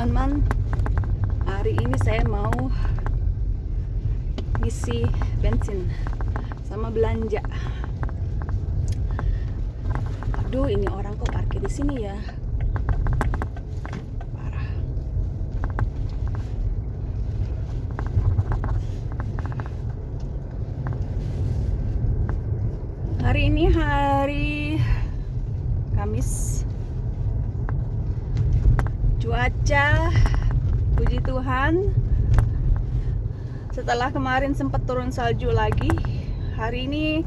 teman-teman, hari ini saya mau isi bensin sama belanja. Aduh, ini orang kok parkir di sini ya? Parah. Hari ini hari Kamis. Cuaca, puji Tuhan, setelah kemarin sempat turun salju lagi, hari ini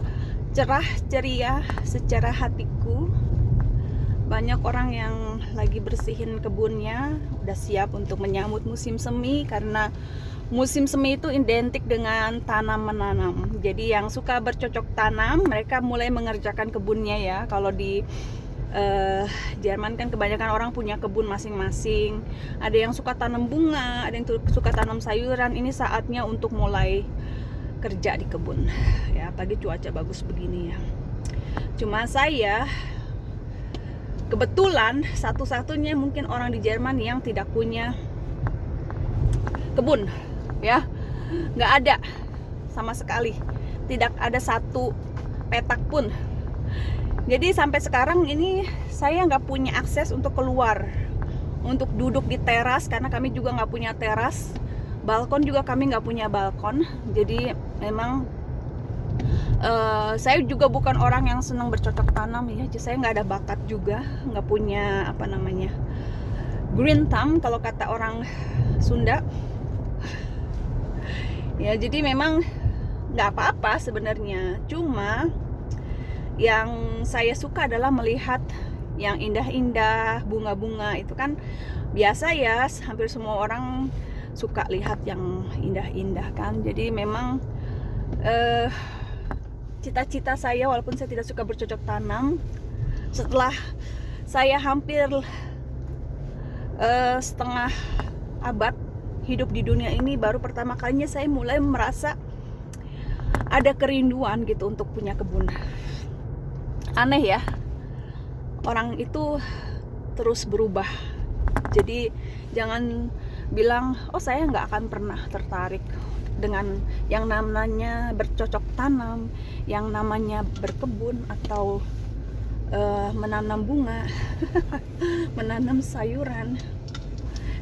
cerah ceria secara hatiku. Banyak orang yang lagi bersihin kebunnya, udah siap untuk menyambut musim semi, karena musim semi itu identik dengan tanam menanam. Jadi yang suka bercocok tanam, mereka mulai mengerjakan kebunnya ya. Kalau di Jerman kan kebanyakan orang punya kebun masing-masing. Ada yang suka tanam bunga, ada yang suka tanam sayuran. Ini saatnya untuk mulai kerja di kebun ya, apalagi cuaca bagus begini ya. Cuma saya kebetulan satu-satunya mungkin orang di Jerman yang tidak punya kebun ya. Nggak ada sama sekali, tidak ada satu petak pun. Jadi sampai sekarang ini saya nggak punya akses untuk keluar, untuk duduk di teras, karena kami juga nggak punya teras. Balkon juga kami nggak punya balkon. Jadi memang saya juga bukan orang yang senang bercocok tanam ya. Saya nggak ada bakat juga, nggak punya apa namanya green thumb kalau kata orang Sunda. Ya jadi memang nggak apa-apa sebenarnya. Cuma yang saya suka adalah melihat yang indah-indah, bunga-bunga itu kan biasa ya, hampir semua orang suka lihat yang indah-indah kan. Jadi memang cita-cita saya, walaupun saya tidak suka bercocok tanam, setelah saya hampir setengah abad hidup di dunia ini, baru pertama kalinya saya mulai merasa ada kerinduan gitu untuk punya kebun. Aneh ya, orang itu terus berubah. Jadi jangan bilang, oh saya nggak akan pernah tertarik dengan yang namanya bercocok tanam, yang namanya berkebun atau menanam bunga, menanam sayuran,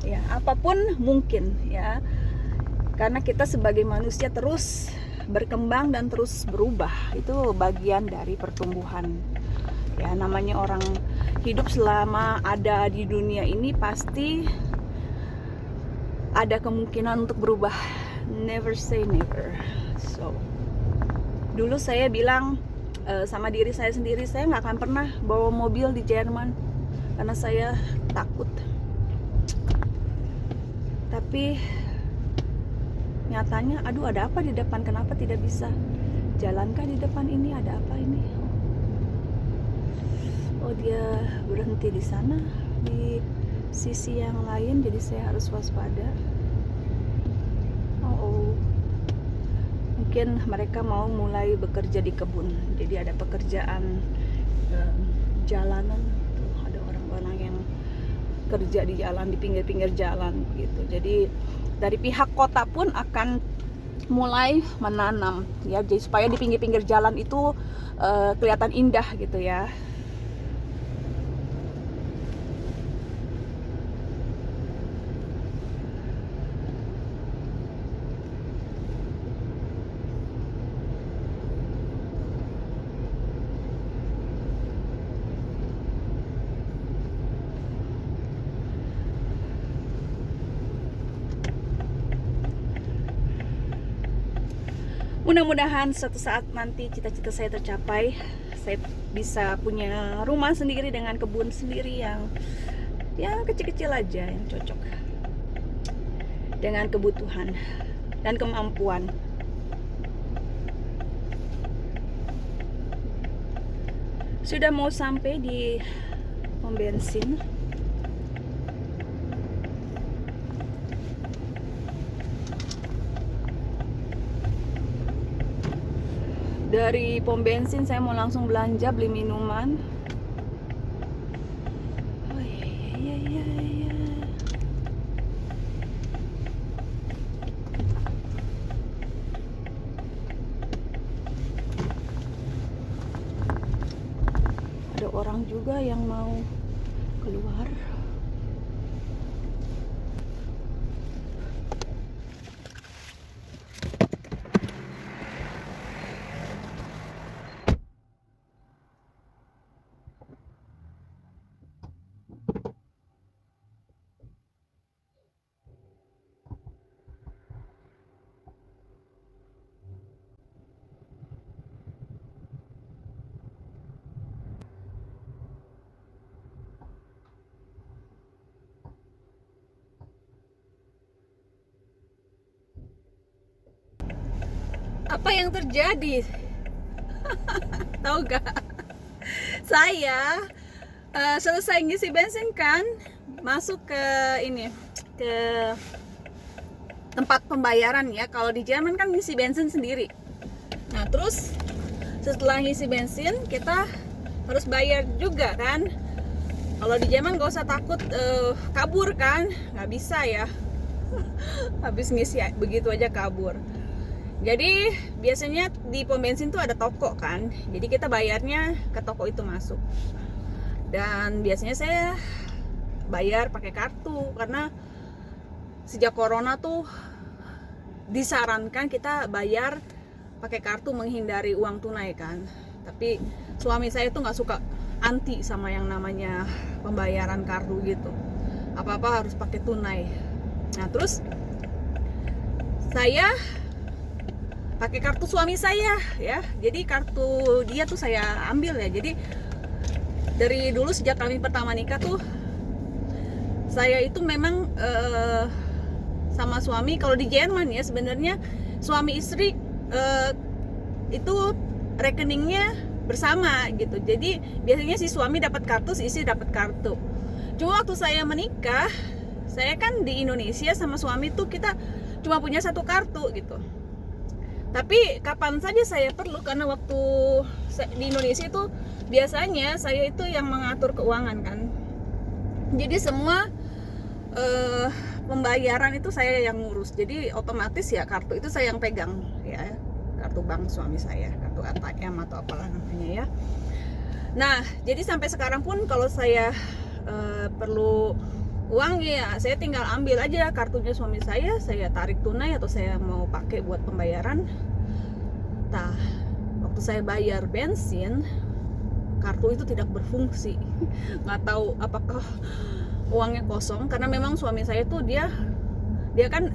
ya apapun mungkin ya. Karena kita sebagai manusia terus berkembang dan terus berubah, itu bagian dari pertumbuhan ya. Namanya orang hidup selama ada di dunia ini pasti ada kemungkinan untuk berubah, never say never. So dulu saya bilang sama diri saya sendiri, saya nggak akan pernah bawa mobil di Jerman karena saya takut. Tapi nyatanya, aduh ada apa di depan, kenapa tidak bisa jalankah di depan ini, ada apa ini? Oh dia berhenti di sana, di sisi yang lain, jadi saya harus waspada. Oh, mungkin mereka mau mulai bekerja di kebun, jadi ada pekerjaan jalanan. Tuh, ada orang-orang yang kerja di jalan, di pinggir-pinggir jalan gitu. Jadi dari pihak kota pun akan mulai menanam ya, jadi supaya di pinggir-pinggir jalan itu kelihatan indah gitu ya. Mudah-mudahan suatu saat nanti cita-cita saya tercapai. Saya bisa punya rumah sendiri dengan kebun sendiri yang ya kecil-kecil aja, yang cocok dengan kebutuhan dan kemampuan. Sudah mau sampai di pom bensin. Dari pom bensin saya mau langsung belanja, beli minuman. Oh iya. juga yang mau keluar. Apa yang terjadi? Tahu gak? Saya selesai ngisi bensin kan, masuk ke ini, ke tempat pembayaran ya. Kalau di Jerman kan ngisi bensin sendiri. Nah terus setelah ngisi bensin kita harus bayar juga kan. Kalau di Jerman gak usah takut kabur kan, nggak bisa ya. Habis ngisi begitu aja kabur. Jadi biasanya di pom bensin tuh ada toko kan, jadi kita bayarnya ke toko itu masuk. Dan biasanya saya bayar pakai kartu karena sejak corona tuh disarankan kita bayar pakai kartu menghindari uang tunai kan. Tapi suami saya tuh nggak suka, anti sama yang namanya pembayaran kartu gitu. Apa-apa harus pakai tunai. Nah terus saya pakai kartu suami saya ya, jadi kartu dia tuh saya ambil ya. Jadi dari dulu sejak kami pertama nikah tuh saya itu memang sama suami, kalau di Jerman ya sebenarnya suami istri itu rekeningnya bersama gitu. Jadi biasanya si suami dapat kartu, si istri dapat kartu. Cuma waktu saya menikah, saya kan di Indonesia sama suami tuh kita cuma punya satu kartu gitu. Tapi kapan saja saya perlu, karena waktu di Indonesia itu biasanya saya itu yang mengatur keuangan kan. Jadi semua pembayaran itu saya yang ngurus. Jadi otomatis ya kartu itu saya yang pegang ya. Kartu bank suami saya, kartu ATM atau apalah namanya ya. Nah, jadi sampai sekarang pun kalau saya perlu uang ya saya tinggal ambil aja kartunya suami saya tarik tunai atau saya mau pakai buat pembayaran. Nah, waktu saya bayar bensin, kartu itu tidak berfungsi. Nggak tahu apakah uangnya kosong, karena memang suami saya tuh dia kan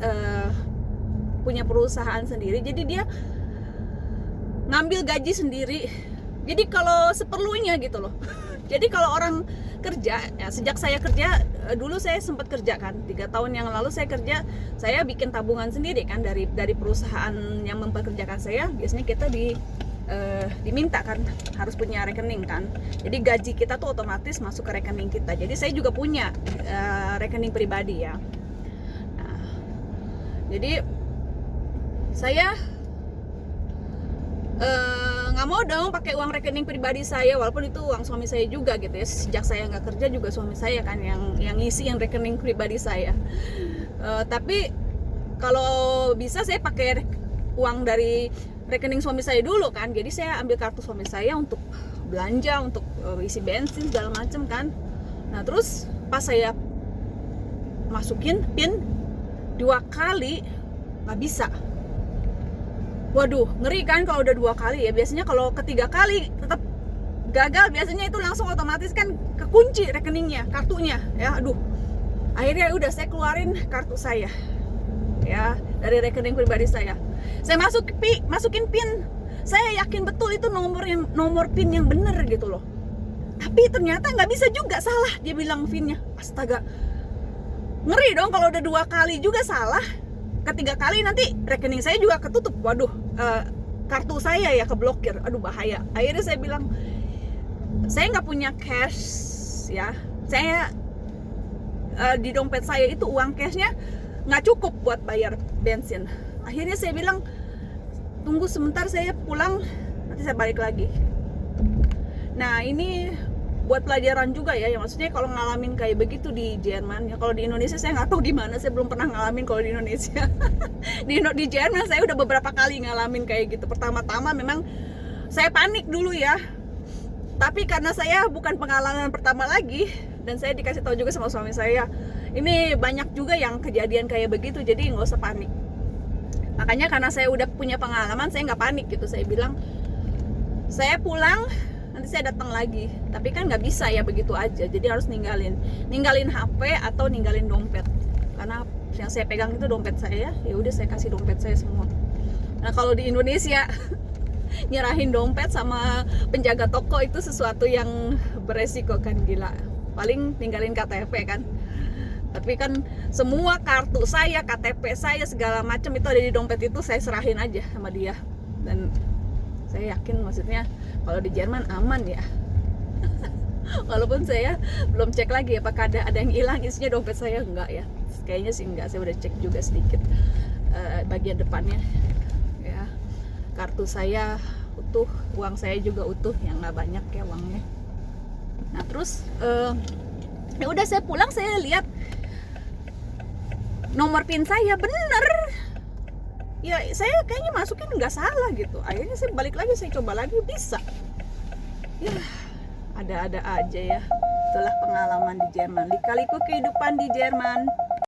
punya perusahaan sendiri, jadi dia ngambil gaji sendiri. Jadi kalau seperlunya gitu loh. Jadi kalau orang kerja, ya sejak saya kerja, dulu saya sempat kerja kan, 3 tahun yang lalu saya kerja, saya bikin tabungan sendiri kan dari perusahaan yang mempekerjakan saya. Biasanya kita diminta kan harus punya rekening kan, jadi gaji kita tuh otomatis masuk ke rekening kita. Jadi saya juga punya rekening pribadi ya. Nah, jadi saya nggak mau dong pakai uang rekening pribadi saya, walaupun itu uang suami saya juga gitu ya. Sejak saya nggak kerja juga suami saya kan yang ngisi yang rekening pribadi saya. Tapi kalau bisa saya pakai uang dari rekening suami saya dulu kan. Jadi saya ambil kartu suami saya untuk belanja, untuk isi bensin segala macam kan. Nah terus pas saya masukin PIN 2 kali nggak bisa. Waduh, ngeri kan kalau udah 2 kali ya. Biasanya kalau ketiga kali tetap gagal, biasanya itu langsung otomatis kan kekunci rekeningnya, kartunya ya. Aduh, akhirnya udah saya keluarin kartu saya ya dari rekening pribadi saya masukin PIN. Saya yakin betul itu nomor PIN yang bener gitu loh. Tapi ternyata nggak bisa juga, salah dia bilang PIN-nya. Astaga, ngeri dong kalau udah 2 kali juga salah. Ketiga kali nanti rekening saya juga ketutup. Waduh, kartu saya ya keblokir. Aduh bahaya. Akhirnya saya bilang, saya nggak punya cash ya. Saya di dompet saya itu uang cashnya nggak cukup buat bayar bensin. Akhirnya saya bilang, tunggu sebentar, saya pulang nanti saya balik lagi. Nah ini buat pelajaran juga ya, maksudnya kalau ngalamin kayak begitu di Jerman ya. Kalau di Indonesia saya nggak tahu gimana, saya belum pernah ngalamin kalau di Indonesia. di Jerman saya udah beberapa kali ngalamin kayak gitu. Pertama-tama memang saya panik dulu ya, Tapi karena saya bukan pengalaman pertama lagi, dan saya dikasih tahu juga sama suami saya, ini banyak juga yang kejadian kayak begitu, jadi nggak usah panik. Makanya karena saya udah punya pengalaman, saya nggak panik gitu. Saya bilang, saya pulang, nanti saya datang lagi. Tapi kan nggak bisa ya begitu aja, jadi harus ninggalin HP atau ninggalin dompet. Karena yang saya pegang itu dompet saya, ya udah saya kasih dompet saya semua. Nah kalau di Indonesia nyerahin dompet sama penjaga toko itu sesuatu yang beresiko kan, gila. Paling ninggalin KTP kan. Tapi kan semua kartu saya, KTP saya, segala macam itu ada di dompet itu, saya serahin aja sama dia. Dan saya yakin maksudnya kalau di Jerman aman ya. Walaupun saya belum cek lagi apakah ada yang hilang isinya dompet saya, enggak ya. Kayaknya sih enggak, saya udah cek juga sedikit bagian depannya. Ya, kartu saya utuh, uang saya juga utuh, yang nggak banyak ya uangnya. Nah terus ya udah saya pulang, saya lihat nomor PIN saya bener. Ya saya kayaknya masukin nggak salah gitu. Akhirnya saya balik lagi, saya coba lagi, bisa. Ya ada-ada aja ya. Itulah pengalaman di Jerman, lika-liku kehidupan di Jerman.